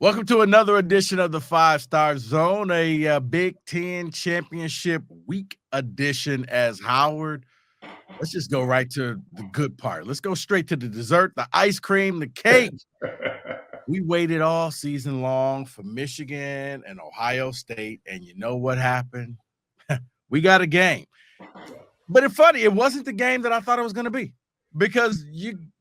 Welcome to another edition of the Five Star Zone, a Big Ten Championship Week edition. As Howard, let's just go right to the good part. Let's go straight to the dessert, the ice cream, the cake. We waited all season long for Michigan and Ohio State, and you know what happened? We got a game. But it's funny, it wasn't the game that I thought it was going to be, because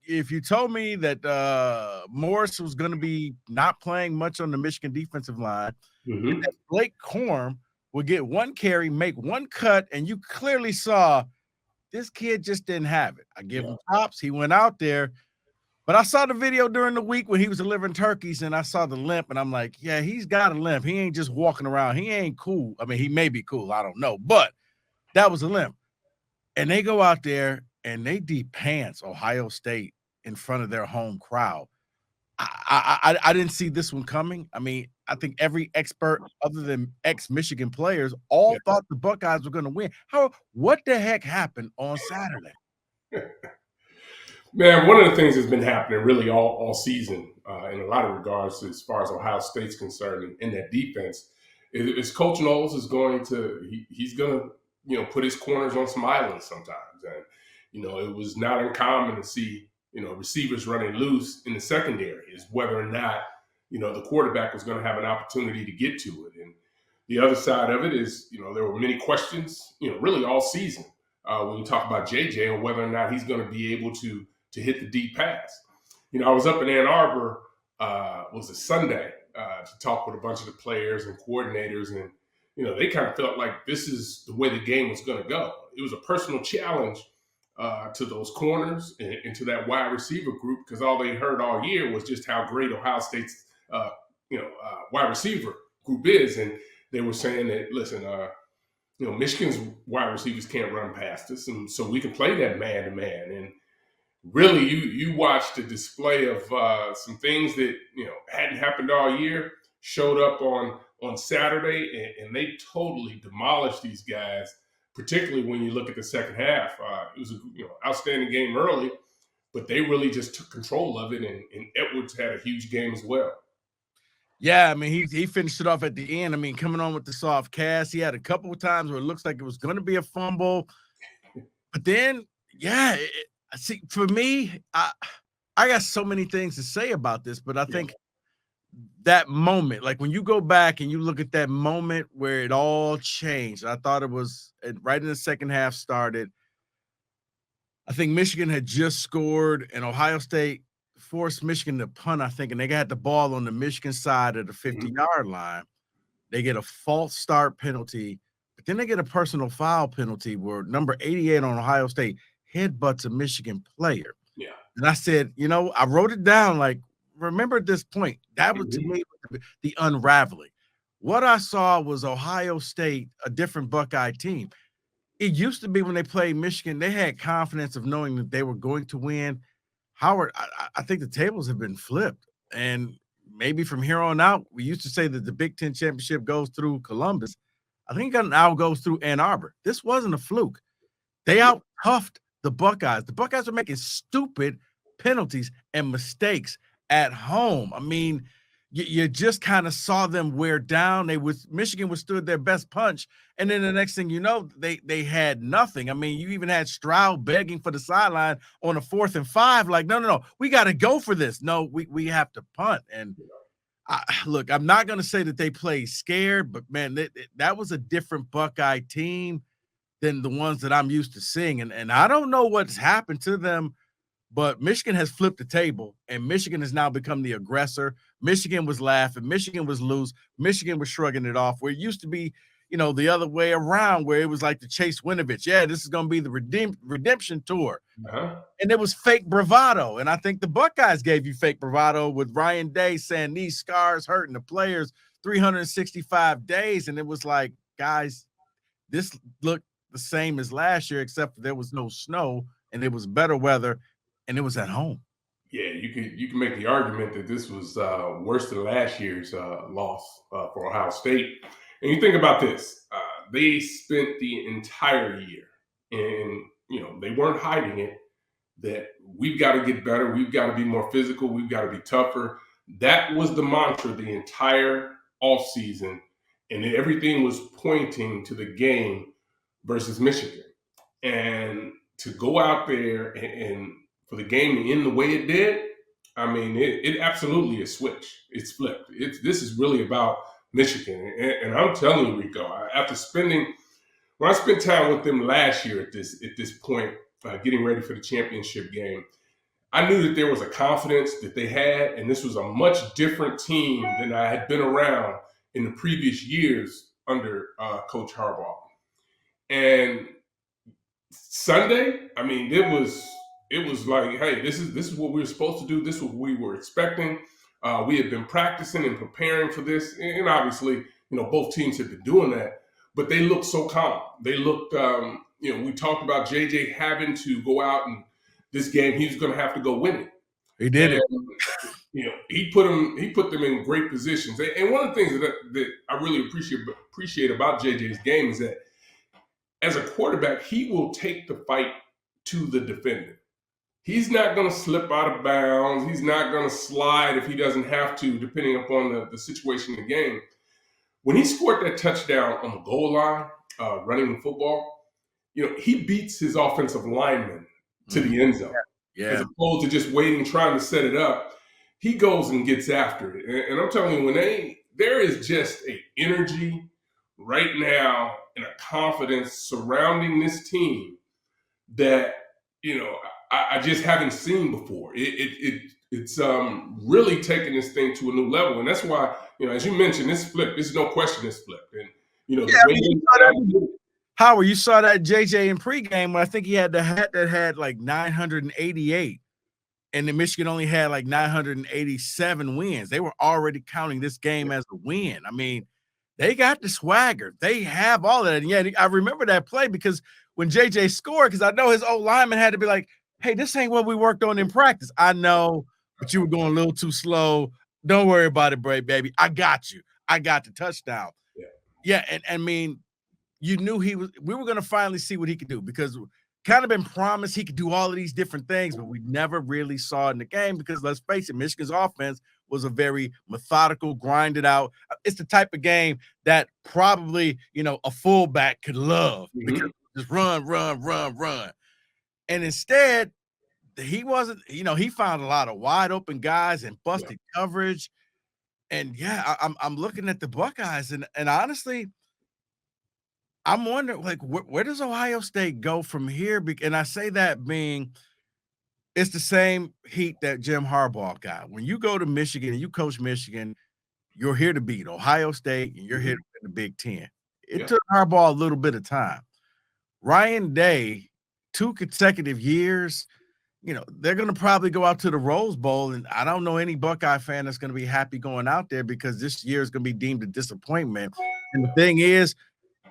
if you told me that Morris was going to be not playing much on the Michigan defensive line, and that Blake Corum would get one carry, make one cut, and you clearly saw this kid just didn't have it. I give him props. He went out there, but I saw the video during the week when he was delivering turkeys, and I saw the limp, and I'm like, yeah, he's got a limp. He ain't just walking around. He ain't cool. I mean, he may be cool. I don't know, but that was a limp. And they go out there and they de-pants Ohio State in front of their home crowd. I didn't see this one coming. I mean, I think every expert other than ex-Michigan players all thought the Buckeyes were going to win. What the heck happened on Saturday? Man, one of the things that's been happening really all season in a lot of regards as far as Ohio State's concerned in that defense is Coach Knowles is going to he's going to put his corners on some islands sometimes. And it was not uncommon to see receivers running loose in the secondary, is whether or not the quarterback was going to have an opportunity to get to it. And the other side of it is there were many questions really all season when you talk about JJ and whether or not he's going to be able to hit the deep pass. I was up in Ann Arbor, was a Sunday, to talk with a bunch of the players and coordinators, and they kind of felt like this is the way the game was going to go. It was a personal challenge to those corners and to that wide receiver group, because all they heard all year was just how great Ohio State's wide receiver group is, and they were saying that, listen, Michigan's wide receivers can't run past us, and so we can play that man-to-man. And really, you watched the display of some things that hadn't happened all year, showed up on Saturday, and they totally demolished these guys. Particularly when you look at the second half, it was an outstanding game early, but they really just took control of it, and Edwards had a huge game as well. Yeah, I mean, he finished it off at the end. I mean, coming on with the soft cast, he had a couple of times where it looks like it was going to be a fumble, but then, see, for me, I got so many things to say about this, but I think that moment, like when you go back and you look at that moment where it all changed, I thought it was right in the second half started. I think Michigan had just scored, and Ohio State forced Michigan to punt, I think, and they got the ball on the Michigan side of the 50-yard line. They get a false start penalty, but then they get a personal foul penalty where number 88 on Ohio State headbutts a Michigan player. Yeah. And I said, I wrote it down, like, remember at this point, that was to me the unraveling. What I saw was Ohio State, a different Buckeye team. It used to be when they played Michigan, they had confidence of knowing that they were going to win. Howard, I think the tables have been flipped. And maybe from here on out, we used to say that the Big Ten championship goes through Columbus. I think it now goes through Ann Arbor. This wasn't a fluke. They out-toughed the Buckeyes. The Buckeyes were making stupid penalties and mistakes at home. I mean, you just kind of saw them wear down. Michigan withstood their best punch, and then the next thing you know, they had nothing. I mean, you even had Stroud begging for the sideline on a 4th and 5. Like, no, we got to go for this. No, we have to punt. And look, I'm not going to say that they played scared, but man, that was a different Buckeye team than the ones that I'm used to seeing. And I don't know what's happened to them. But Michigan has flipped the table, and Michigan has now become the aggressor. Michigan was laughing. Michigan was loose. Michigan was shrugging it off, where it used to be, the other way around, where it was like the Chase Winovich. Yeah, this is going to be the redemption tour. And it was fake bravado. And I think the Buckeyes gave you fake bravado with Ryan Day saying these scars hurting the players 365 days. And it was like, guys, this looked the same as last year, except there was no snow and it was better weather. And it was at home. Yeah, you can make the argument that this was worse than last year's loss for Ohio State. And you think about this: they spent the entire year, and they weren't hiding it, that we've got to get better, we've got to be more physical, we've got to be tougher. That was the mantra the entire offseason, and everything was pointing to the game versus Michigan. And to go out there and for the game to end the way it did, I mean, it absolutely is switched. It's flipped. This is really about Michigan. And I'm telling you, Rico, after when I spent time with them last year at this point, getting ready for the championship game, I knew that there was a confidence that they had, and this was a much different team than I had been around in the previous years under Coach Harbaugh. And Sunday, I mean, it was like, hey, this is what we were supposed to do. This is what we were expecting. We had been practicing and preparing for this, and obviously, both teams had been doing that. But they looked so calm. They looked, we talked about JJ having to go out and this game he was going to have to go win it. He did it. He put them in great positions. And one of the things that I really appreciate about JJ's game is that as a quarterback, he will take the fight to the defender. He's not going to slip out of bounds. He's not going to slide if he doesn't have to, depending upon the situation in the game. When he scored that touchdown on the goal line, running the football, he beats his offensive lineman to the end zone. Yeah. As opposed to just waiting, trying to set it up. He goes and gets after it. And I'm telling you, there is just an energy right now and a confidence surrounding this team that, I just haven't seen before. It's really taking this thing to a new level. And that's why, as you mentioned, it's flipped. There's no question it's flipped. And, Howard, you saw that JJ in pregame when I think he had the hat that had like 988, and then Michigan only had like 987 wins. They were already counting this game as a win. I mean, they got the swagger. They have all of that. And yeah, I remember that play because when JJ scored, because I know his old lineman had to be like, hey, this ain't what we worked on in practice. I know, but you were going a little too slow. Don't worry about it, baby. I got you. I got the touchdown. Yeah, and I mean, you knew we were going to finally see what he could do because kind of been promised he could do all of these different things, but we never really saw it in the game because let's face it, Michigan's offense was a very methodical, grinded out. It's the type of game that probably, a fullback could love because just run. And instead, he wasn't, he found a lot of wide open guys and busted coverage. And yeah, I'm looking at the Buckeyes and honestly, I'm wondering, like, where does Ohio State go from here? And I say that being it's the same heat that Jim Harbaugh got. When you go to Michigan and you coach Michigan, you're here to beat Ohio State and you're here to win the Big Ten. It took Harbaugh a little bit of time. Ryan Day, 2 consecutive years, they're going to probably go out to the Rose Bowl, and I don't know any Buckeye fan that's going to be happy going out there because this year is going to be deemed a disappointment. And the thing is,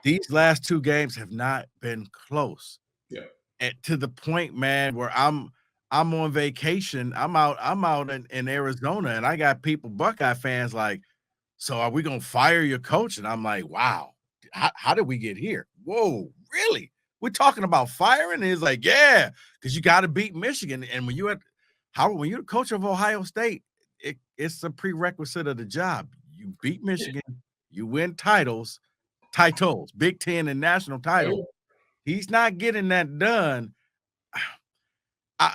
these last 2 games have not been close. Yeah. And to the point, man, where I'm on vacation. I'm out in Arizona, and I got people, Buckeye fans, like, so are we gonna fire your coach? And I'm like, wow, how did we get here? Whoa, really? We're talking about firing? And he's like, yeah, because you got to beat Michigan. And when you're the coach of Ohio State, it's a prerequisite of the job. You beat Michigan, you win titles, Big Ten and national titles. He's not getting that done.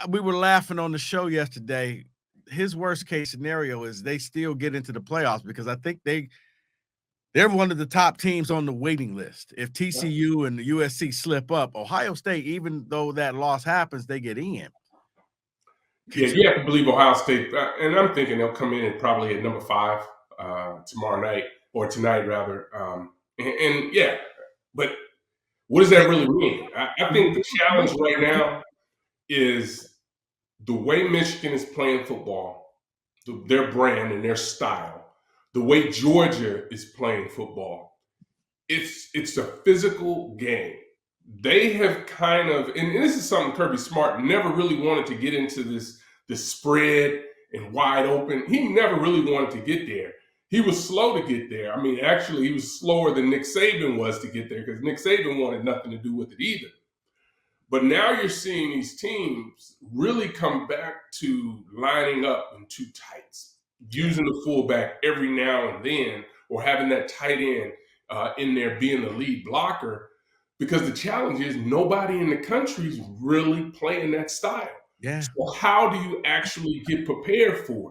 We were laughing on the show yesterday. His worst case scenario is they still get into the playoffs because I think they're one of the top teams on the waiting list. If TCU and the USC slip up, Ohio State, even though that loss happens, they get in. Yeah, you have to believe Ohio State, and I'm thinking they'll come in probably at number 5 tomorrow night or tonight rather. And yeah, but what does that really mean? I think the challenge right now is the way Michigan is playing football, their brand and their style, the way Georgia is playing football. It's a physical game. They have kind of, and this is something Kirby Smart never really wanted to get into this spread and wide open. He never really wanted to get there. He was slow to get there. I mean, actually, he was slower than Nick Saban was to get there because Nick Saban wanted nothing to do with it either. But now you're seeing these teams really come back to lining up in 2 tights. using the fullback every now and then, or having that tight end in there being the lead blocker, because the challenge is nobody in the country is really playing that style. Yeah. So how do you actually get prepared for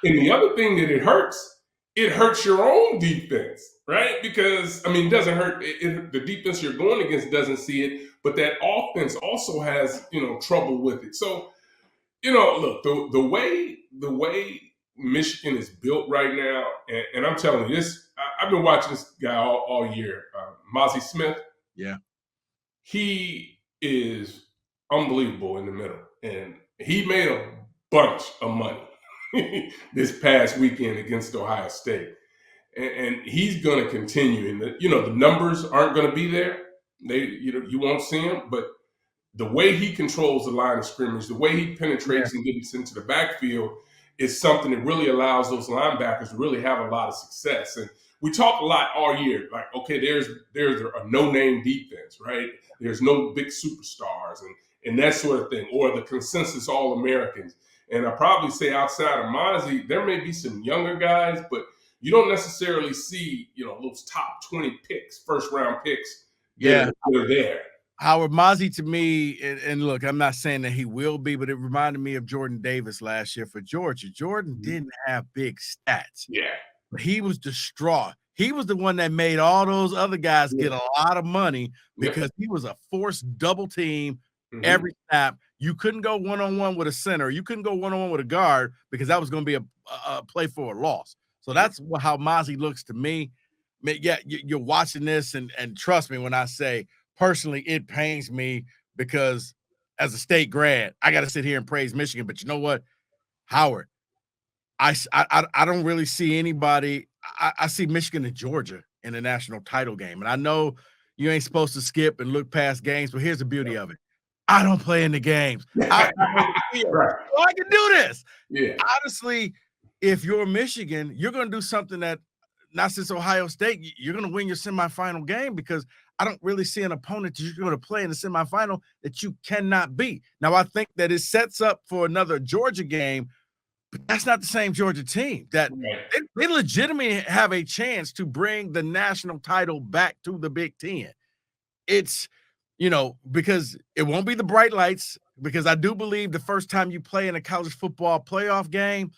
it? And the other thing that it hurts your own defense, right? Because I mean, it doesn't hurt the defense you're going against doesn't see it, but that offense also has trouble with it. So look, the way Michigan is built right now, and I'm telling you this, I've been watching this guy all year, Mozzie Smith. Yeah. He is unbelievable in the middle, and he made a bunch of money this past weekend against Ohio State, and he's going to continue. And the numbers aren't going to be there. You won't see him, but the way he controls the line of scrimmage, the way he penetrates and gets into the backfield is something that really allows those linebackers to really have a lot of success. And we talk a lot all year, like, okay, there's a no-name defense, right? There's no big superstars and that sort of thing, or the consensus All-Americans. And I probably say outside of Mozzie, there may be some younger guys, but you don't necessarily see, those top 20 picks, first-round picks that are there. Howard Mozzie to me, and look, I'm not saying that he will be, but it reminded me of Jordan Davis last year for Georgia. Jordan didn't have big stats. Yeah. But he was distraught. He was the one that made all those other guys get a lot of money because he was a forced double team every snap. You couldn't go one-on-one with a center. You couldn't go one-on-one with a guard because that was going to be a play for a loss. So that's how Mozzie looks to me. Yeah, you're watching this, and trust me when I say, personally, it pains me because as a state grad, I got to sit here and praise Michigan. But you know what, Howard, I don't really see anybody. I see Michigan and Georgia in the national title game. And I know you ain't supposed to skip and look past games, but here's the beauty of it. I don't play in the games. I can do this. Yeah. Honestly, if you're Michigan, you're going to do something that, not since Ohio State, you're going to win your semifinal game, because I don't really see an opponent that you're going to play in the semifinal that you cannot beat. Now, I think that it sets up for another Georgia game, but that's not the same Georgia team. That they legitimately have a chance to bring the national title back to the Big Ten. It's, because it won't be the bright lights, because I do believe the first time you play in a college football playoff game,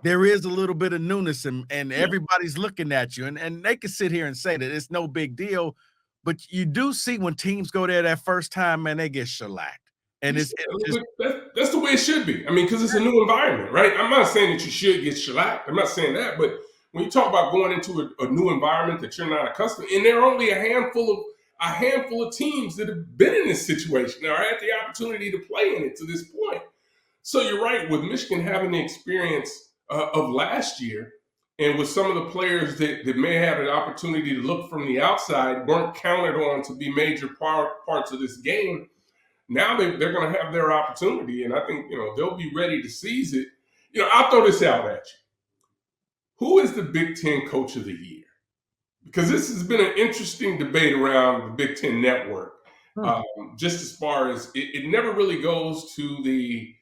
there is a little bit of newness, and everybody's looking at you. And they can sit here and say that it's no big deal, but you do see when teams go there that first time, man, they get shellacked. And it's just, that's the way it should be. I mean, because it's a new environment, right? I'm not saying that you should get shellacked. I'm not saying that. But when you talk about going into a new environment that you're not accustomed, and there are only a handful of teams that have been in this situation or had the opportunity to play in it to this point. So you're right, with Michigan having the experience of last year, and with some of the players that may have an opportunity to look from the outside, weren't counted on to be major parts of this game. Now they're going to have their opportunity, and I think they'll be ready to seize it. I'll throw this out at you. Who is the Big Ten Coach of the Year? Because this has been an interesting debate around the Big Ten Network. Just as far as it never really goes to the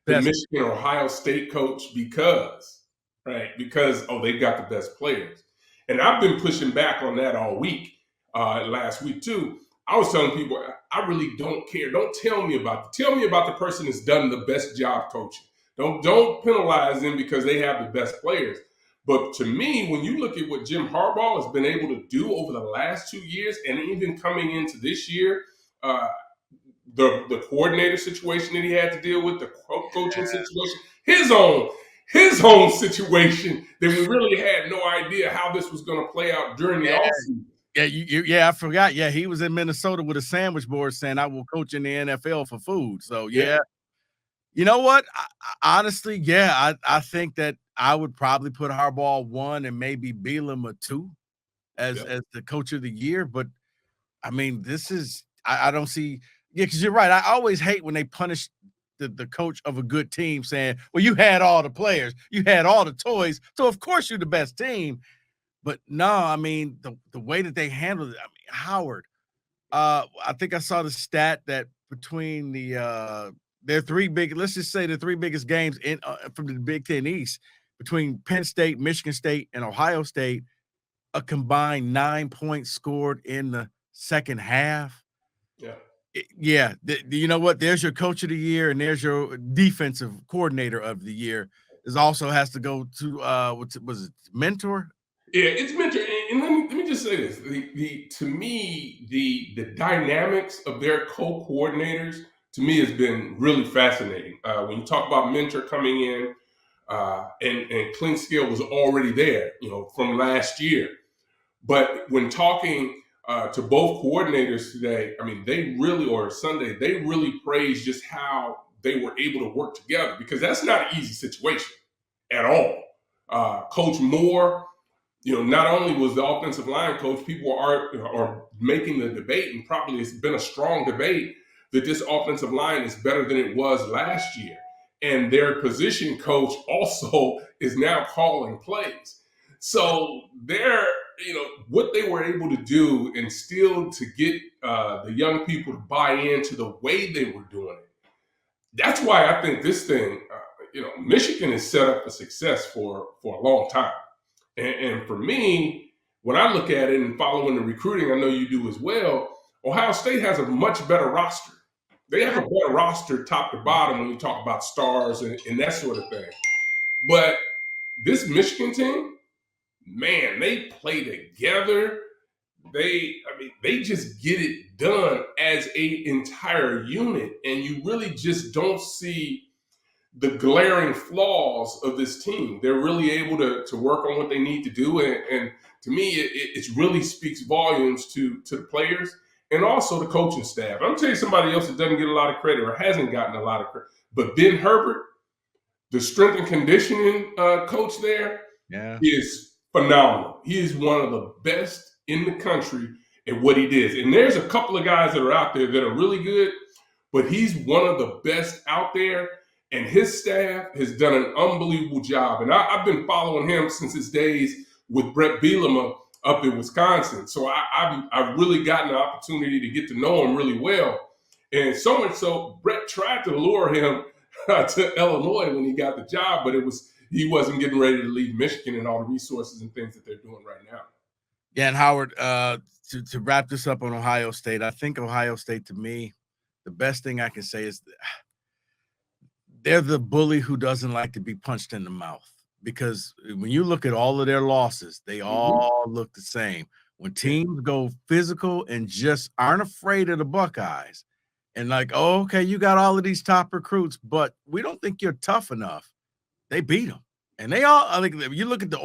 Michigan or Ohio State coach because they've got the best players. And I've been pushing back on that all week, last week too. I was telling people, I really don't care. Don't tell me about the person that's done the best job coaching. Don't penalize them because they have the best players. But to me, when you look at what Jim Harbaugh has been able to do over the last 2 years, and even coming into this year, the coordinator situation that he had to deal with, the coaching situation, his own situation that we really had no idea how this was going to play out during the offseason. Yeah, I forgot. Yeah, he was in Minnesota with a sandwich board saying, "I will coach in the NFL for food." So, yeah. You know what? Honestly, I think that I would probably put Harbaugh 1 and maybe Bielema a 2 as the coach of the year. But, I mean, this is – I don't see – because you're right. I always hate when they punish the coach of a good team saying, well, you had all the players. You had all the toys. So, of course, you're the best team. But no, I mean, the way that they handled it, I mean, Howard, I think I saw the stat that between their let's just say the 3 biggest games from the Big Ten East, between Penn State, Michigan State, and Ohio State, a combined 9 points scored in the second half. Yeah. Yeah, you know what? There's your coach of the year, and there's your defensive coordinator of the year. This also has to go to was it mentor? Yeah, it's mentor. And let me just say this: the to me the dynamics of their co-coordinators to me has been really fascinating. When you talk about mentor coming in, and Clint Scale was already there, from last year. But when talking to both coordinators today, I mean, Sunday, they really praised just how they were able to work together, because that's not an easy situation at all. Coach Moore, not only was the offensive line coach, people are making the debate, and probably it's been a strong debate, that this offensive line is better than it was last year. And their position coach also is now calling plays. So what they were able to do, and still to get the young people to buy into the way they were doing it. That's why I think this thing, Michigan is set up for success for a long time. And for me, when I look at it and following the recruiting, I know you do as well, Ohio State has a much better roster. They have a better roster top to bottom when you talk about stars and that sort of thing. But this Michigan team, man, they play together. They just get it done as a entire unit, and you really just don't see the glaring flaws of this team. They're really able to work on what they need to do, and to me, it really speaks volumes to the players and also the coaching staff. I'm gonna tell you somebody else that doesn't get a lot of credit or hasn't gotten a lot of credit, but Ben Herbert, the strength and conditioning coach there, is phenomenal. He is one of the best in the country at what he does. And there's a couple of guys that are out there that are really good, but he's one of the best out there. And his staff has done an unbelievable job. And I've been following him since his days with Brett Bielema up in Wisconsin. So I've really gotten the opportunity to get to know him really well. And so much so, Brett tried to lure him to Illinois when he got the job, but he wasn't getting ready to leave Michigan and all the resources and things that they're doing right now. Yeah, and Howard, to wrap this up on Ohio State, I think Ohio State, to me, the best thing I can say is they're the bully who doesn't like to be punched in the mouth, because when you look at all of their losses, they all look the same. When teams go physical and just aren't afraid of the Buckeyes and like, oh, okay, you got all of these top recruits, but we don't think you're tough enough, they beat them. And they all, I think, you look at the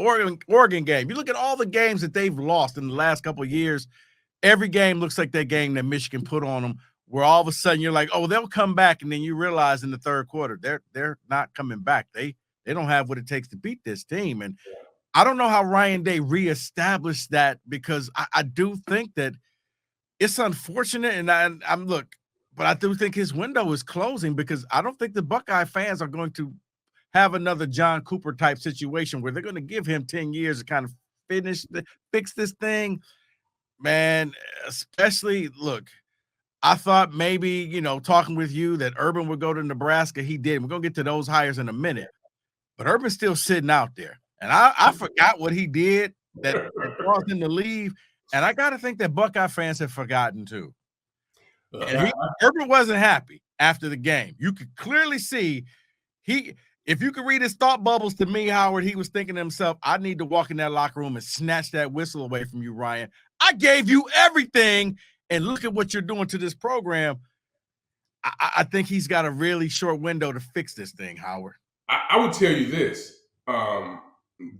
Oregon game, you look at all the games that they've lost in the last couple of years, every game looks like that game that Michigan put on them, where all of a sudden you're like, oh, they'll come back, and then you realize in the third quarter they're not coming back. They don't have what it takes to beat this team. And I don't know how Ryan Day reestablished that, because I do think that it's unfortunate, and I'm but I do think his window is closing, because I don't think the Buckeye fans are going to have another John Cooper type situation where they're going to give him 10 years to kind of fix this thing, man. Especially, look, I thought maybe, talking with you, that Urban would go to Nebraska. He did. We're going to get to those hires in a minute. But Urban's still sitting out there. And I forgot what he did that caused him to leave. And I got to think that Buckeye fans have forgotten too. And Urban wasn't happy after the game. You could clearly see if you could read his thought bubbles, to me, Howard, he was thinking to himself, I need to walk in that locker room and snatch that whistle away from you, Ryan. I gave you everything, and look at what you're doing to this program. I think he's got a really short window to fix this thing, Howard. I would tell you this.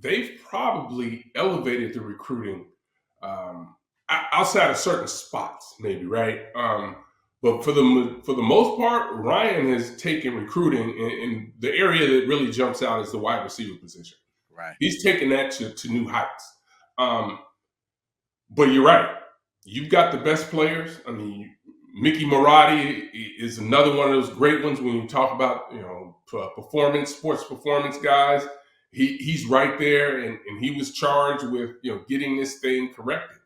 They've probably elevated the recruiting outside of certain spots, maybe, right? But for the most part, Ryan has taken recruiting in the area that really jumps out is the wide receiver position. Right. He's taken that to new heights. But you're right. You've got the best players. I mean, Mickey Marotti is another one of those great ones when you talk about, sports performance guys. He's right there, and he was charged with, getting this thing corrected.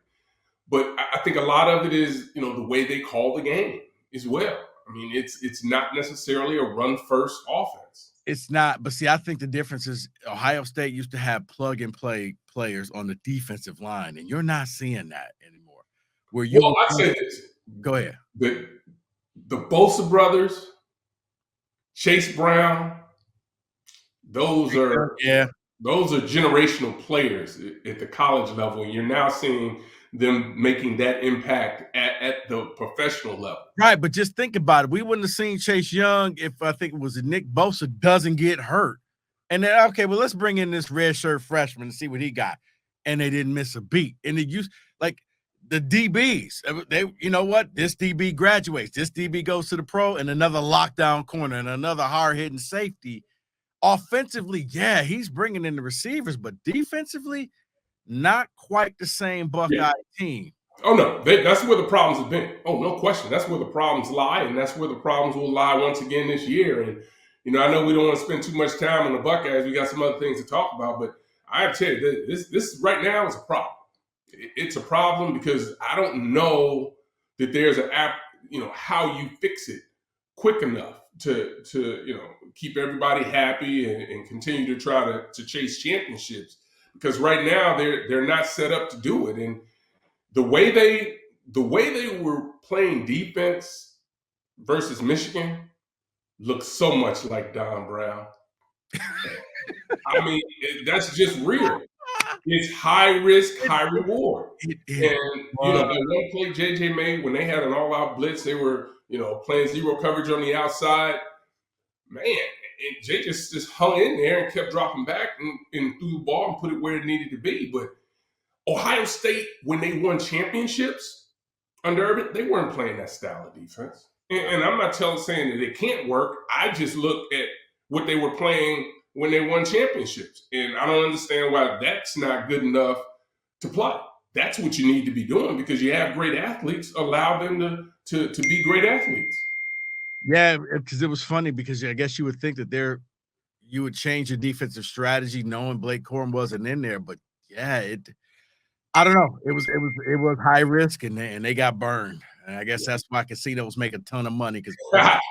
But I think a lot of it is, the way they call the game as well. I mean, it's not necessarily a run-first offense. It's not, but see, I think the difference is Ohio State used to have plug and play players on the defensive line, and you're not seeing that anymore. Where you Well, will I say this: go ahead. the Bosa brothers, Chase Brown, those are Yeah. those are generational players at the college level. And you're now seeing them making that impact at the professional level. Right, but just think about it. We wouldn't have seen Chase Young if I think it was Nick Bosa doesn't get hurt. And then, okay, well, let's bring in this red shirt freshman and see what he got. And they didn't miss a beat. And it used like the DBs. They, you know what? This DB graduates. This DB goes to the pro, and another lockdown corner and another hard hitting safety. Offensively, yeah, he's bringing in the receivers, but defensively, not quite the same Buckeye team. Oh no, that's where the problems have been. Oh, no question, that's where the problems lie, and that's where the problems will lie once again this year. And I know we don't want to spend too much time on the Buckeyes. We got some other things to talk about, but I have to tell you, this right now is a problem. It's a problem because I don't know that there's an app, how you fix it quick enough to keep everybody happy and continue to try to chase championships. Because right now they're not set up to do it. And the way they were playing defense versus Michigan looks so much like Don Brown. I mean, that's just real. It's high risk, high reward. And that one play JJ made when they had an all-out blitz, they were playing zero coverage on the outside. Man, and Jay just hung in there and kept dropping back and threw the ball and put it where it needed to be. But Ohio State, when they won championships under Urban, they weren't playing that style of defense. And I'm not saying that it can't work. I just look at what they were playing when they won championships. And I don't understand why that's not good enough to play. That's what you need to be doing because you have great athletes. Allow them to be great athletes. Yeah, because it was funny because I guess you would think that you would change your defensive strategy knowing Blake Corum wasn't in there. But yeah, I don't know. It was high risk and they got burned. And I guess that's why casinos make a ton of money. Because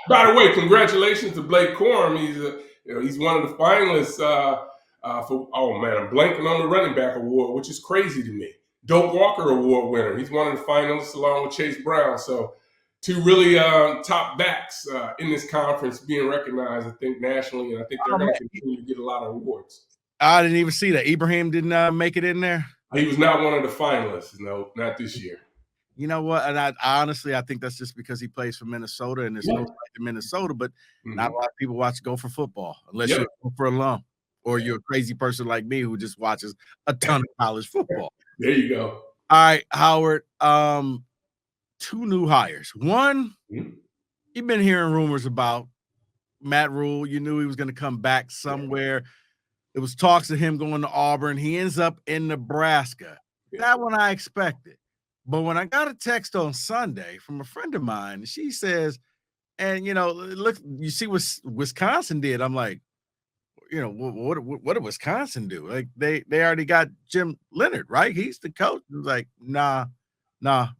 by the way, congratulations to Blake Corum. He's one of the finalists for I'm blanking on the running back award, which is crazy to me. Doak Walker Award winner. He's one of the finalists along with Chase Brown. So two really top backs in this conference being recognized, I think, nationally, and I think they're going to continue to get a lot of awards. I didn't even see that. Ibrahim didn't make it in there. He was not one of the finalists. No, not this year. You know what? And I honestly, I think that's just because he plays for Minnesota and there's no like in Minnesota, but not a lot of people go for football unless you're for alum or you're a crazy person like me who just watches a ton of college football. There you go. All right, Howard. Two new hires. One, you've been hearing rumors about Matt Rule. You knew he was going to come back somewhere. It was talks of him going to Auburn. He ends up in Nebraska. That one I expected. But when I got a text on Sunday from a friend of mine, she says, and look, you see what Wisconsin did. I'm like, what did Wisconsin do? Like they already got Jim Leonard, right? He's the coach. He was like, nah,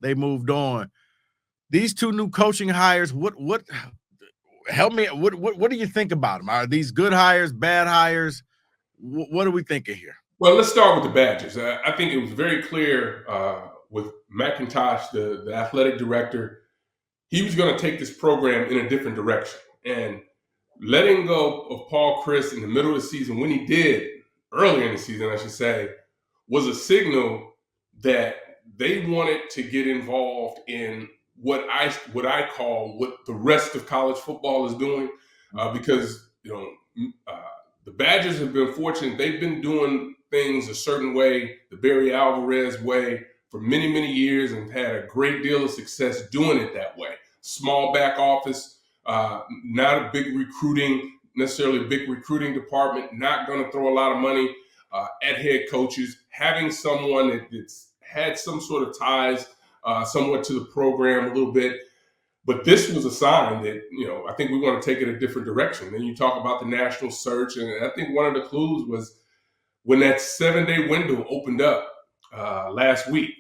they moved on. These two new coaching hires, what help me? What do you think about them? Are these good hires, bad hires? What are we thinking here? Well, let's start with the Badgers. I think it was very clear with McIntosh, the athletic director, he was going to take this program in a different direction. And letting go of Paul Chryst in the middle of the season, when he did, earlier in the season, I should say, was a signal that they wanted to get involved in what I call what the rest of college football is doing, because the Badgers have been fortunate. They've been doing things a certain way, the Barry Alvarez way, for many, many years and had a great deal of success doing it that way. Small back office, not a big necessarily big recruiting department, not going to throw a lot of money at head coaches, having someone that's had some sort of ties somewhat to the program a little bit. But this was a sign that, I think we want to take it a different direction. Then you talk about the national search, and I think one of the clues was when that 7-day window opened up last week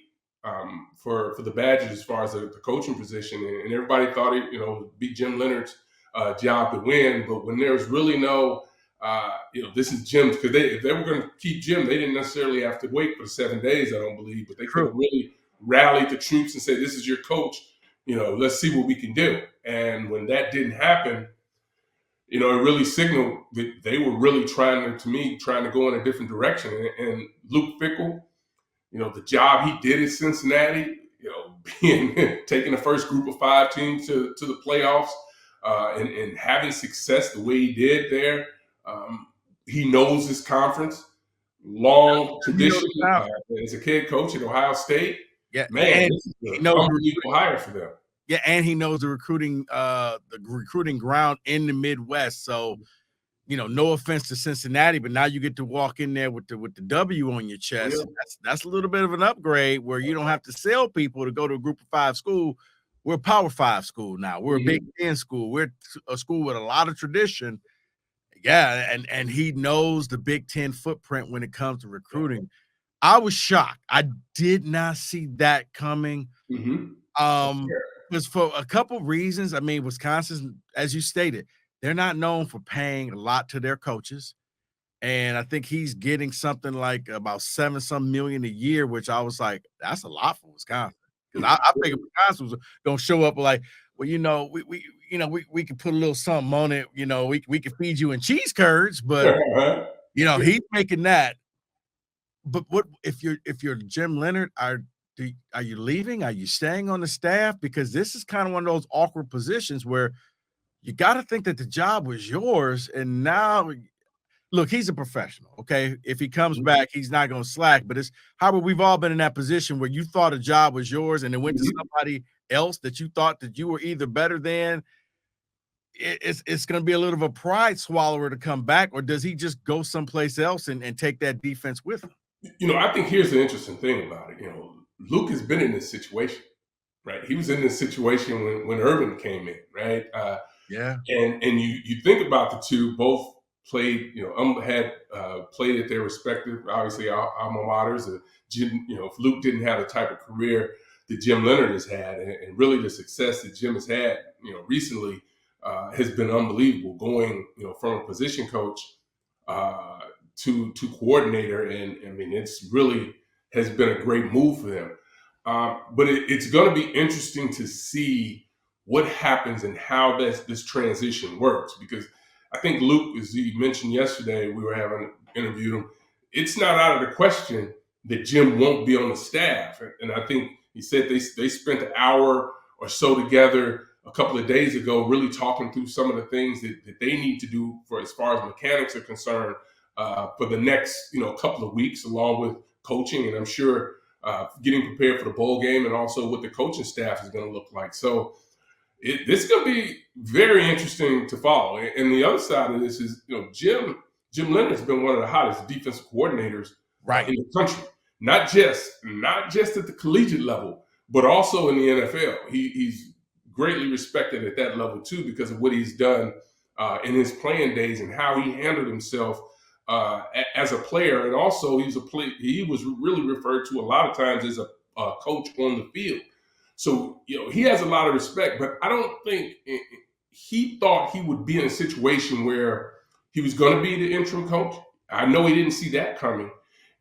for the Badgers as far as the coaching position, and everybody thought it would be Jim Leonard's job to win. But when there's really no, this is Jim's, because if they were going to keep Jim, they didn't necessarily have to wait for 7 days, I don't believe, but they could have really rallied the troops and said, this is your coach, let's see what we can do. And when that didn't happen, it really signaled that they were really trying to go in a different direction. And Luke Fickell, the job he did at Cincinnati, taking the first group of 5 teams to the playoffs, and having success the way he did there. He knows his conference, long tradition as a head coach at Ohio State. Yeah, man, this is an unbelievable hire for them. Yeah, and he knows the recruiting ground in the Midwest. So, no offense to Cincinnati, but now you get to walk in there with the W on your chest. Yeah. That's a little bit of an upgrade where you don't have to sell people to go to a Group of 5 school. We're a Power 5 school now. We're a Big Ten school. We're a school with a lot of tradition. Yeah, and he knows the Big Ten footprint when it comes to recruiting. I was shocked. I did not see that coming. Because for a couple reasons. I mean, Wisconsin, as you stated, they're not known for paying a lot to their coaches. And I think he's getting something like about $7-some million a year, which I was like, that's a lot for Wisconsin. Because I figured Wisconsin was going to show up like, well, we could put a little something on it. We could feed you in cheese curds, but he's making that. But what if you're Jim Leonhard? Are you leaving? Are you staying on the staff? Because this is kind of one of those awkward positions where you got to think that the job was yours, and now, look, he's a professional. Okay, if he comes back, he's not going to slack. But it's Howard. We've all been in that position where you thought a job was yours, and it went to somebody else that you thought that you were either better than. It's going to be a little of a pride swallower to come back, or does he just go someplace else and take that defense with him? I think here's the interesting thing about it. Luke has been in this situation, right? He was in this situation when Urban came in, right? Yeah. And you think about the two, both played, had played at their respective, obviously, alma maters. If Luke didn't have the type of career that Jim Leonhard has had, and really the success that Jim has had, recently, has been unbelievable. Going, from a position coach to coordinator, and I mean, it's really has been a great move for them. But it's going to be interesting to see what happens and how this transition works, because I think Luke, as you mentioned yesterday, we were interviewed him. It's not out of the question that Jim won't be on the staff, and I think he said they spent an hour or so together a couple of days ago, really talking through some of the things that they need to do for as far as mechanics are concerned for the next couple of weeks, along with coaching, and I'm sure getting prepared for the bowl game, and also what the coaching staff is going to look like. So this is going to be very interesting to follow. And the other side of this is, Jim Leonhard has been one of the hottest defensive coordinators in the country, not just at the collegiate level, but also in the NFL. He's greatly respected at that level too, because of what he's done in his playing days and how he handled himself as a player. And also he was really referred to a lot of times as a coach on the field. So, he has a lot of respect, but I don't think he thought he would be in a situation where he was going to be the interim coach. I know he didn't see that coming.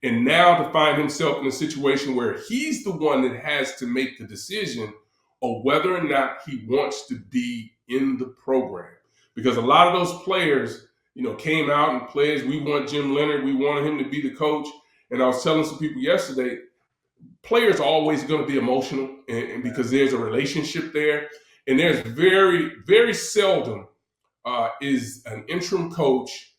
And now to find himself in a situation where he's the one that has to make the decision of whether or not he wants to be in the program. Because a lot of those players, came out and pledged, we want Jim Leonhard, we wanted him to be the coach. And I was telling some people yesterday, players are always going to be emotional, and because there's a relationship there. And there's very, very seldom is an interim coach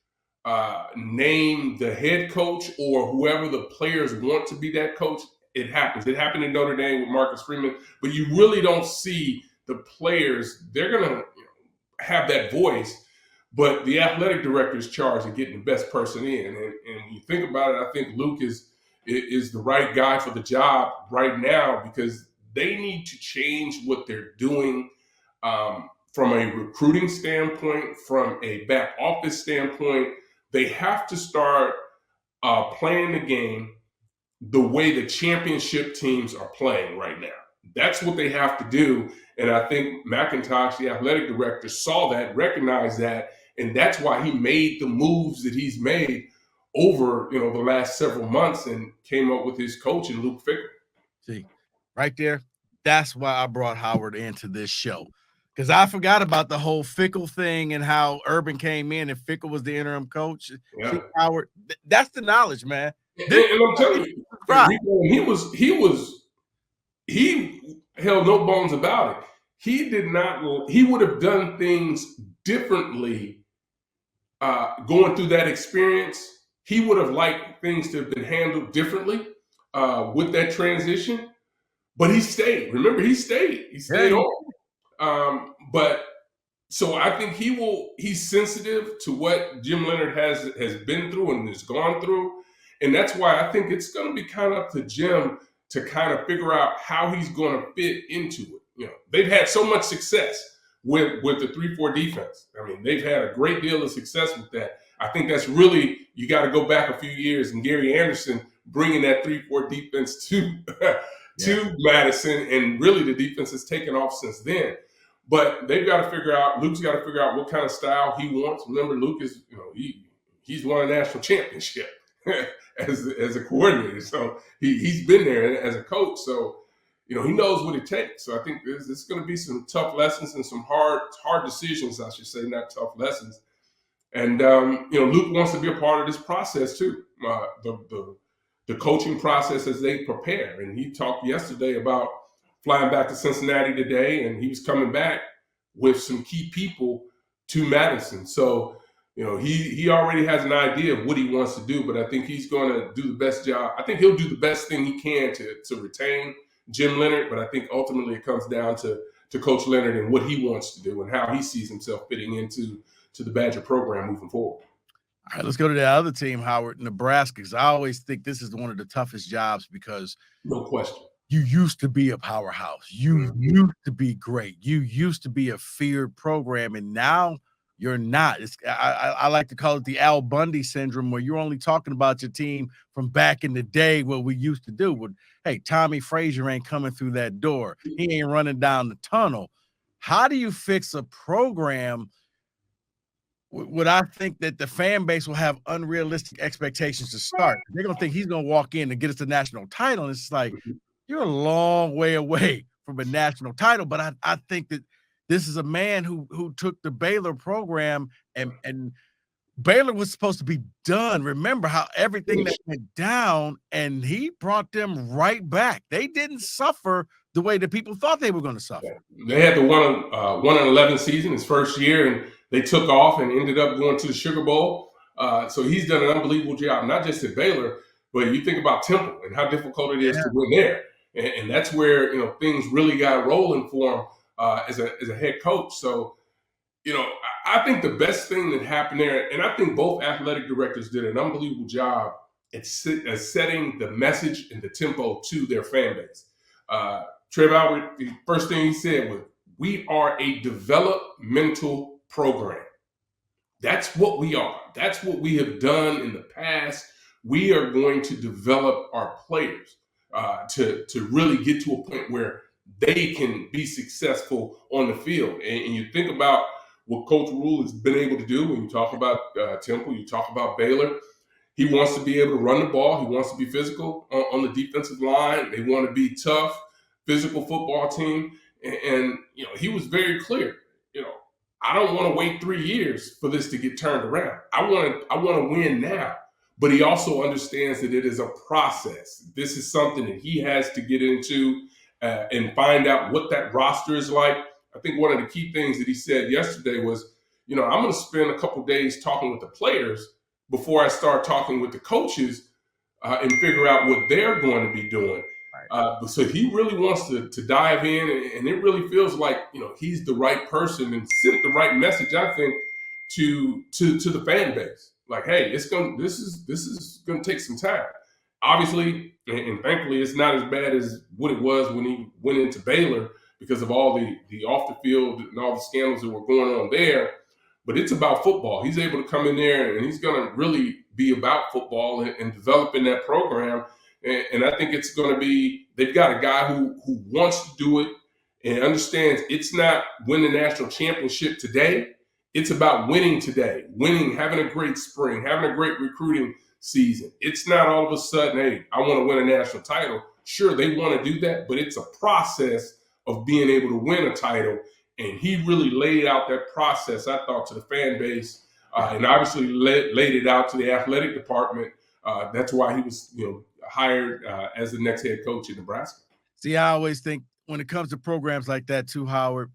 named the head coach or whoever the players want to be that coach. It happens. It happened in Notre Dame with Marcus Freeman, but you really don't see the players. They're going to have that voice, but the athletic director is charged of getting the best person in. And when you think about it, I think Luke is the right guy for the job right now, because they need to change what they're doing from a recruiting standpoint, from a back office standpoint. They have to start playing the game the way the championship teams are playing right now. That's what they have to do. And I think McIntosh, the athletic director, saw that, recognized that, and that's why he made the moves that he's made over, the last several months and came up with his coach in Luke Fickell. See, right there, that's why I brought Howard into this show. Because I forgot about the whole Fickell thing and how Urban came in and Fickell was the interim coach. Yeah. See, Howard, that's the knowledge, man. And I'm telling you, Rico, he held no bones about it. He would have done things differently going through that experience. He would have liked things to have been handled differently with that transition. But he stayed. Remember, he stayed. He stayed on. But so I think he's sensitive to what Jim Leonard has been through and has gone through. And that's why I think it's going to be kind of up to Jim to kind of figure out how he's going to fit into it. They've had so much success with the 3-4 defense. I mean, they've had a great deal of success with that. I think that's really, you got to go back a few years and Gary Anderson bringing that 3-4 defense to Madison, and really the defense has taken off since then. But they've got to figure out, Luke's got to figure out what kind of style he wants. Remember, Luke is, he's won a national championship as a coordinator. So he's been there as a coach. So, he knows what it takes. So I think there's going to be some tough lessons and some hard decisions, I should say, not tough lessons. And, Luke wants to be a part of this process too. The coaching process as they prepare. And he talked yesterday about flying back to Cincinnati today, and he was coming back with some key people to Madison. So, he already has an idea of what he wants to do, but I think he's going to do the best job. I think he'll do the best thing he can to retain Jim Leonard, but I think ultimately it comes down to Coach Leonard and what he wants to do and how he sees himself fitting into the Badger program moving forward. All right, let's go to the other team, Howard, Nebraska, because I always think this is one of the toughest jobs because no question, you used to be a powerhouse. You used to be great. You used to be a feared program, and now you're not. I like to call it the Al Bundy syndrome, where you're only talking about your team from back in the day, what we used to do. Hey, Tommy Frazier ain't coming through that door. He ain't running down the tunnel. How do you fix a program? Would I think that the fan base will have unrealistic expectations to start? They're going to think he's going to walk in and get us the national title. And it's like, you're a long way away from a national title. But I think that this is a man who took the Baylor program and Baylor was supposed to be done. Remember how everything that went down, and he brought them right back. They didn't suffer the way that people thought they were going to suffer. They had the 1-11 season, his first year, and they took off and ended up going to the Sugar Bowl. So he's done an unbelievable job, not just at Baylor, but you think about Temple and how difficult it is to win there. And that's where, things really got rolling for him as a head coach. So, I think the best thing that happened there, and I think both athletic directors did an unbelievable job at setting the message and the tempo to their fan base. Trev Albert, the first thing he said was, we are a developmental program. That's what we are. That's what we have done in the past. We are going to develop our players to really get to a point where they can be successful on the field. And you think about what Coach Rule has been able to do when you talk about Temple, you talk about Baylor. He wants to be able to run the ball. He wants to be physical on the defensive line. They want to be tough, physical football team. And he was very clear. I don't want to wait 3 years for this to get turned around. I want to win now. But he also understands that it is a process. This is something that he has to get into and find out what that roster is like. I think one of the key things that he said yesterday was, I'm going to spend a couple days talking with the players before I start talking with the coaches and figure out what they're going to be doing. So he really wants to dive in, and it really feels like, he's the right person and sent the right message, I think, to the fan base. Like, hey, this is going to take some time. Obviously, and thankfully, it's not as bad as what it was when he went into Baylor because of all the off the field and all the scandals that were going on there. But it's about football. He's able to come in there and he's going to really be about football and developing that program. And I think it's going to be, they've got a guy who wants to do it and understands it's not win the national championship today. It's about winning today, winning, having a great spring, having a great recruiting season. It's not all of a sudden, hey, I want to win a national title. Sure, they want to do that, but it's a process of being able to win a title. And he really laid out that process, I thought, to the fan base, and obviously laid it out to the athletic department. That's why he was, hired as the next head coach in Nebraska. See, I always think when it comes to programs like that too, Howard,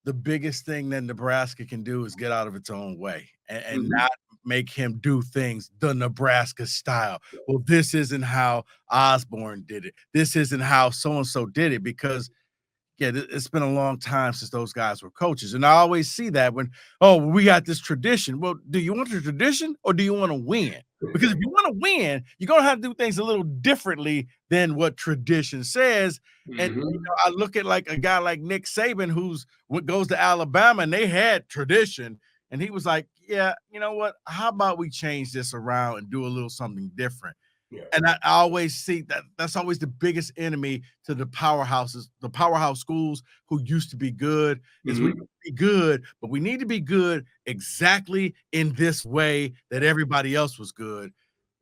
the biggest thing that Nebraska can do is get out of its own way and Mhm. not make him do things the Nebraska style. Well, this isn't how Osborne did it. This isn't how so and so did it because yeah, it's been a long time since those guys were coaches. And I always see that when, oh, we got this tradition. Well, do you want the tradition or do you want to win? Because if you want to win, you're going to have to do things a little differently than what tradition says. And Mhm. I look at like a guy like Nick Saban, what goes to Alabama, and they had tradition. And he was like, yeah, you know what? How about we change this around and do a little something different? Yeah. And I always see that's always the biggest enemy to the powerhouses, the powerhouse schools who used to be good is we Mhm. be good, but we need to be good exactly in this way that everybody else was good.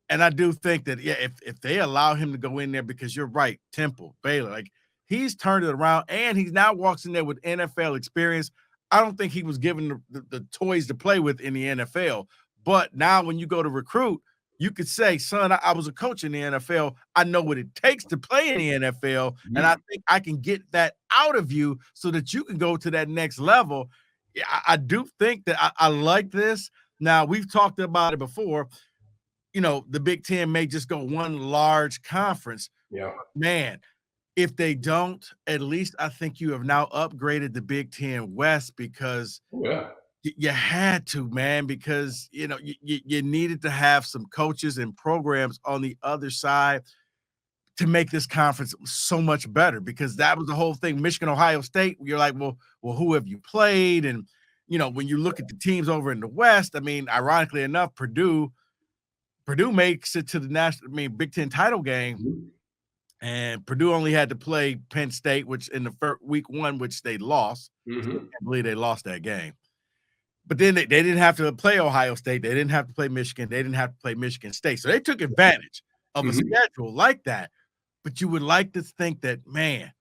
And I do think that, yeah, if they allow him to go in there, because you're right, Temple, Baylor, like he's turned it around and he's now walks in there with NFL experience. I don't think he was given the toys to play with in the NFL. But now when you go to recruit, you could say, son, I was a coach in the NFL. I know what it takes to play in the NFL. And I Mhm. think I can get that out of you so that you can go to that next level. Yeah, I do think that I like this. Now, we've talked about it before. The Big Ten may just go one large conference. Yeah. Man, if they don't, at least I think you have now upgraded the Big Ten West because Oh, yeah. you had to, man, because you needed to have some coaches and programs on the other side to make this conference so much better. Because that was the whole thing. Michigan, Ohio State. You're like, well, who have you played? And when you look at the teams over in the West, I mean, ironically enough, Purdue makes it to the Big Ten title game, Mhm. and Purdue only had to play Penn State, which in the week one, which they lost. Still Mhm. can't believe they lost that game. But then they didn't have to play Ohio State. They didn't have to play Michigan. They didn't have to play Michigan State. So they took advantage of a Mhm. schedule like that. But you would like to think that, man,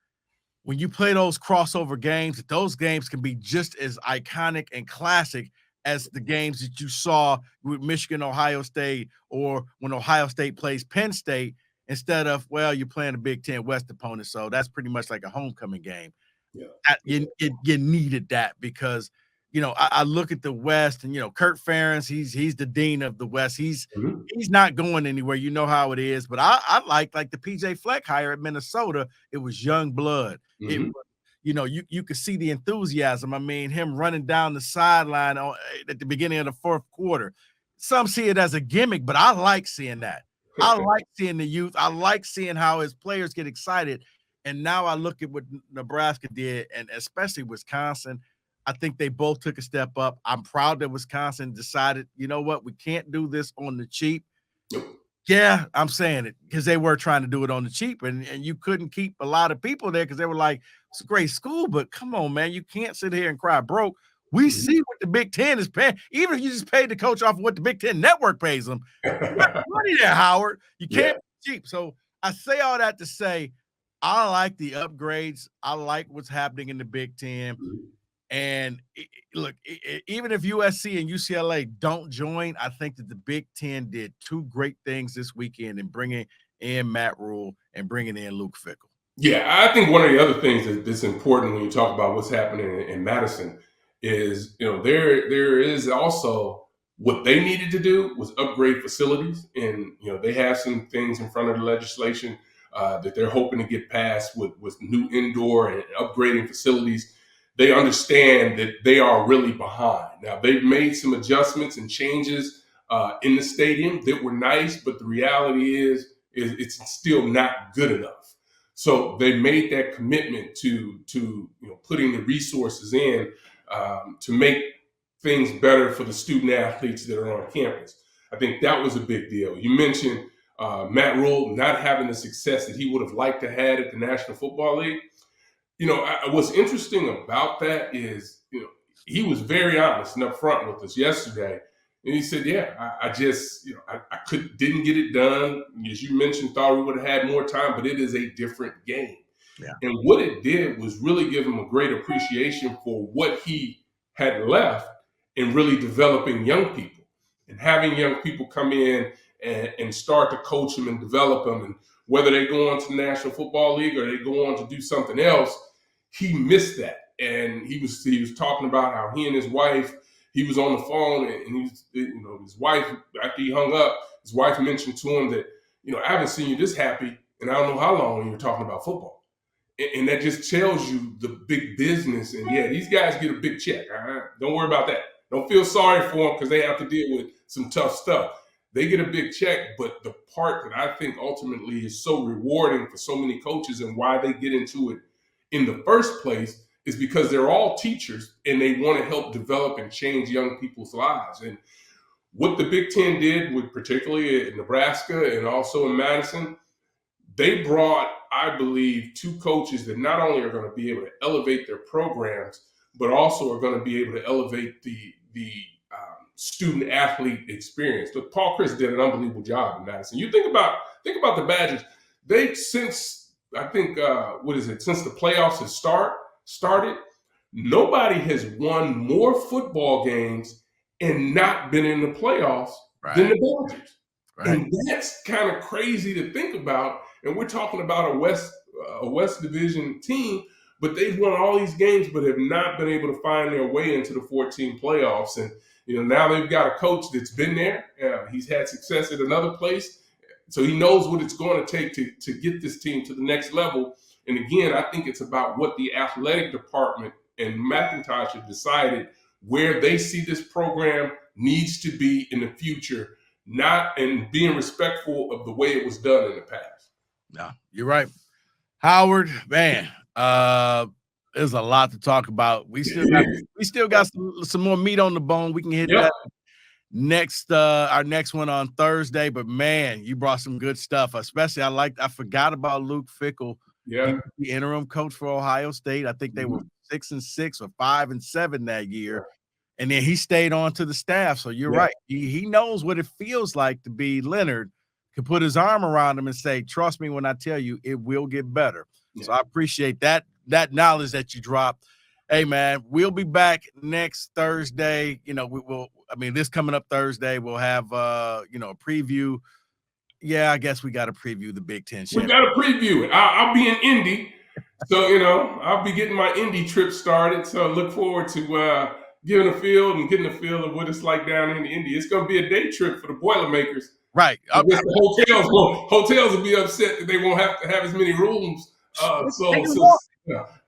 when you play those crossover games, that those games can be just as iconic and classic as the games that you saw with Michigan, Ohio State, or when Ohio State plays Penn State, instead of, well, you're playing a Big Ten West opponent. So that's pretty much like a homecoming game. Yeah. You needed that because I look at the West and Kurt Ferentz, he's the dean of the West. Mhm. He's not going anywhere. You know how it is. But I like the PJ Fleck hire at Minnesota. It was young blood. It Mhm. was, you could see the enthusiasm. I mean, him running down the sideline at the beginning of the fourth quarter. Some see it as a gimmick, but I like seeing that. I like seeing the youth. I like seeing how his players get excited. And now I look at what Nebraska did, and especially Wisconsin. I think they both took a step up. I'm proud that Wisconsin decided, you know what, we can't do this on the cheap. Nope. Yeah, I'm saying it because they were trying to do it on the cheap, and you couldn't keep a lot of people there because they were like, it's a great school, but come on, man, you can't sit here and cry broke. We Mhm. see what the Big Ten is paying. Even if you just paid the coach off of what the Big Ten network pays them, you got money there, Howard. You Yeah. can't be cheap. So I say all that to say I like the upgrades. I like what's happening in the Big Ten. Mhm. And look, even if USC and UCLA don't join, I think that the Big Ten did two great things this weekend in bringing in Matt Rule and bringing in Luke Fickle. Yeah, I think one of the other things that's important when you talk about what's happening in Madison is, there is also what they needed to do was upgrade facilities, and they have some things in front of the legislation that they're hoping to get passed with new indoor and upgrading facilities. They understand that they are really behind. Now they've made some adjustments and changes in the stadium that were nice, but the reality is it's still not good enough. So they made that commitment to putting the resources in to make things better for the student athletes that are on campus. I think that was a big deal. You mentioned Matt Rule not having the success that he would have liked to have at the National Football League. What's interesting about that is, he was very honest and upfront with us yesterday. And he said, I just, I didn't get it done. As you mentioned, thought we would have had more time, but it is a different game. Yeah. And what it did was really give him a great appreciation for what he had left in really developing young people and having young people come in and start to coach them and develop them. And whether they go on to the National Football League or they go on to do something else, he missed that. And he was talking about how he and his wife, he was on the phone and his wife, after he hung up, his wife mentioned to him that, I haven't seen you this happy and I don't know how long when you're talking about football. And that just tells you the big business. And these guys get a big check. Don't worry about that. Don't feel sorry for them because they have to deal with some tough stuff. They get a big check, but the part that I think ultimately is so rewarding for so many coaches and why they get into it in the first place is because they're all teachers and they want to help develop and change young people's lives. And what the Big Ten did, with particularly in Nebraska and also in Madison, they brought, I believe, two coaches that not only are going to be able to elevate their programs, but also are going to be able to elevate the student athlete experience. But Paul Chris did an unbelievable job in Madison. You think about the Badgers. They since the playoffs have started, nobody has won more football games and not been in the playoffs than the Badgers. Right. And that's kind of crazy to think about. And we're talking about a West Division team, but they've won all these games, but have not been able to find their way into the 14 playoffs. And now they've got a coach that's been there. He's had success at another place, so he knows what it's going to take to get this team to the next level. And again, I think it's about what the athletic department and McIntosh have decided where they see this program needs to be in the future, and being respectful of the way it was done in the past. No, you're right. Howard, man, there's a lot to talk about. We still got some more meat on the bone. We can hit that next, our next one on Thursday. But man, you brought some good stuff. Especially, I forgot about Luke Fickell. Yeah, he was the interim coach for Ohio State. I think they were 6-6 or 5-7 that year. And then he stayed on to the staff. So you're right. He knows what it feels like to be Leonard, can put his arm around him and say, trust me when I tell you it will get better. So I appreciate that knowledge that you dropped. Hey, man, we'll be back next Thursday. This coming up Thursday, we'll have, a preview. Yeah, I guess we got to preview the Big Ten. We got to preview it. I'll be in Indy. So, I'll be getting my Indy trip started. So look forward to getting a feel of what it's like down in Indy. It's going to be a day trip for the Boilermakers. Right. The hotels will be upset that they won't have to have as many rooms.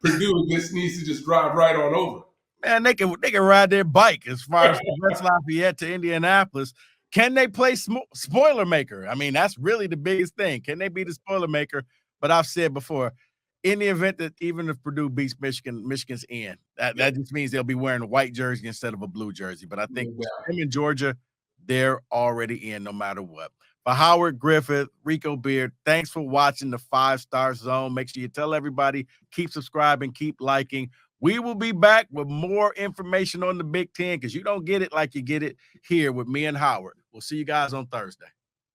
Purdue just needs to just drive right on over. Man, they can ride their bike as far as West Lafayette to Indianapolis. Can they play spoiler maker? I mean, that's really the biggest thing. Can they be the spoiler maker? But I've said before, in the event that even if Purdue beats Michigan's in, that just means they'll be wearing a white jersey instead of a blue jersey. But I think them in Georgia, they're already in no matter what. For Howard, Griffith, Rico Beard, thanks for watching the 5 Star Zone. Make sure you tell everybody, keep subscribing, keep liking. We will be back with more information on the Big Ten because you don't get it like you get it here with me and Howard. We'll see you guys on Thursday.